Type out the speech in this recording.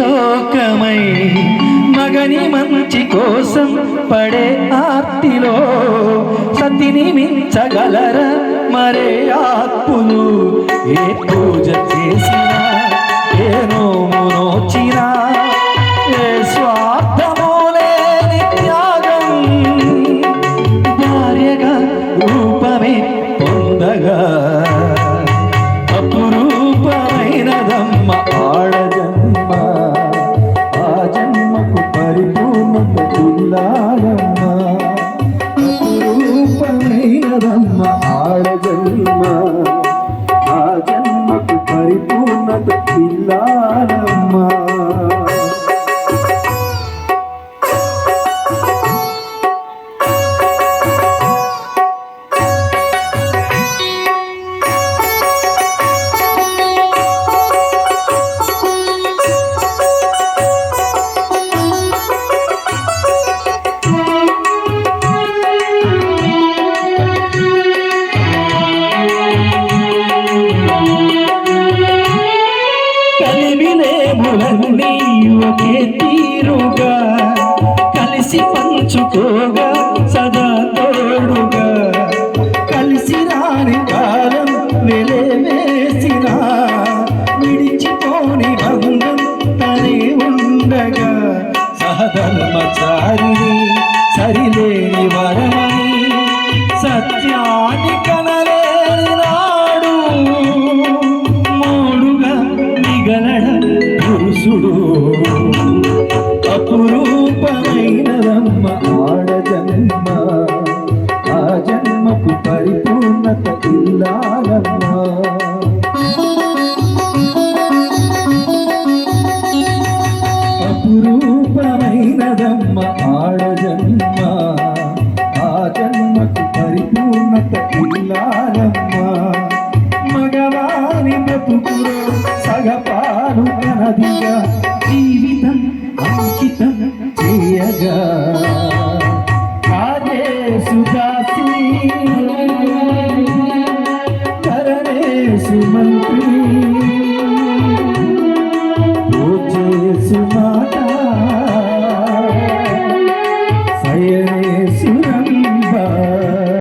లోకమై మగని మంచి కోసం పడే ఆర్తిలో సతిని మించగలరా మరే ఆత్ములు? ఏ పూజ చేసినా ఏ నోము నోచినా ఏ స్వార్థమో లేని త్యాగం భార్యగా రూపమే పొందగా అపురూపమైనదమ్మ ఆడజన్మ. ఆ జన్మకు పరిపూర్ణత ఇల్లాలమ్మ. అపురూపమైనదమ్మ ఆడజన్మ. ఆ జన్మకు పరిపూర్ణత ఇల్లాలమ్మ. కలిమిలేములన్నీ ఒకే తీరుగా కలిసి పంచుకోగా సదా తోడుగా కలిసి రాని కాలం వెలవేసిన విడిచిపోని బంధం తనే ఉండగా సహధర్మచారిని సరిలేని వరమని సత్యాన్ని కనలేని నాడు మూడుగా మిగలడం పురుషుడు. అపురూపమైనదమ్మ ఆడజన్మ. ఆ జన్మకు పరిపూర్ణత ఇల్లాలమ్మ. అపురూపమైనదమ్మ ఆడజన్మ. ఆ జన్మకు పరిపూర్ణత ఇల్లాలమ్మ. మగవారి బ్రతుకులో సగపాలు కనదిగా జీవితం అంకితం చేయగా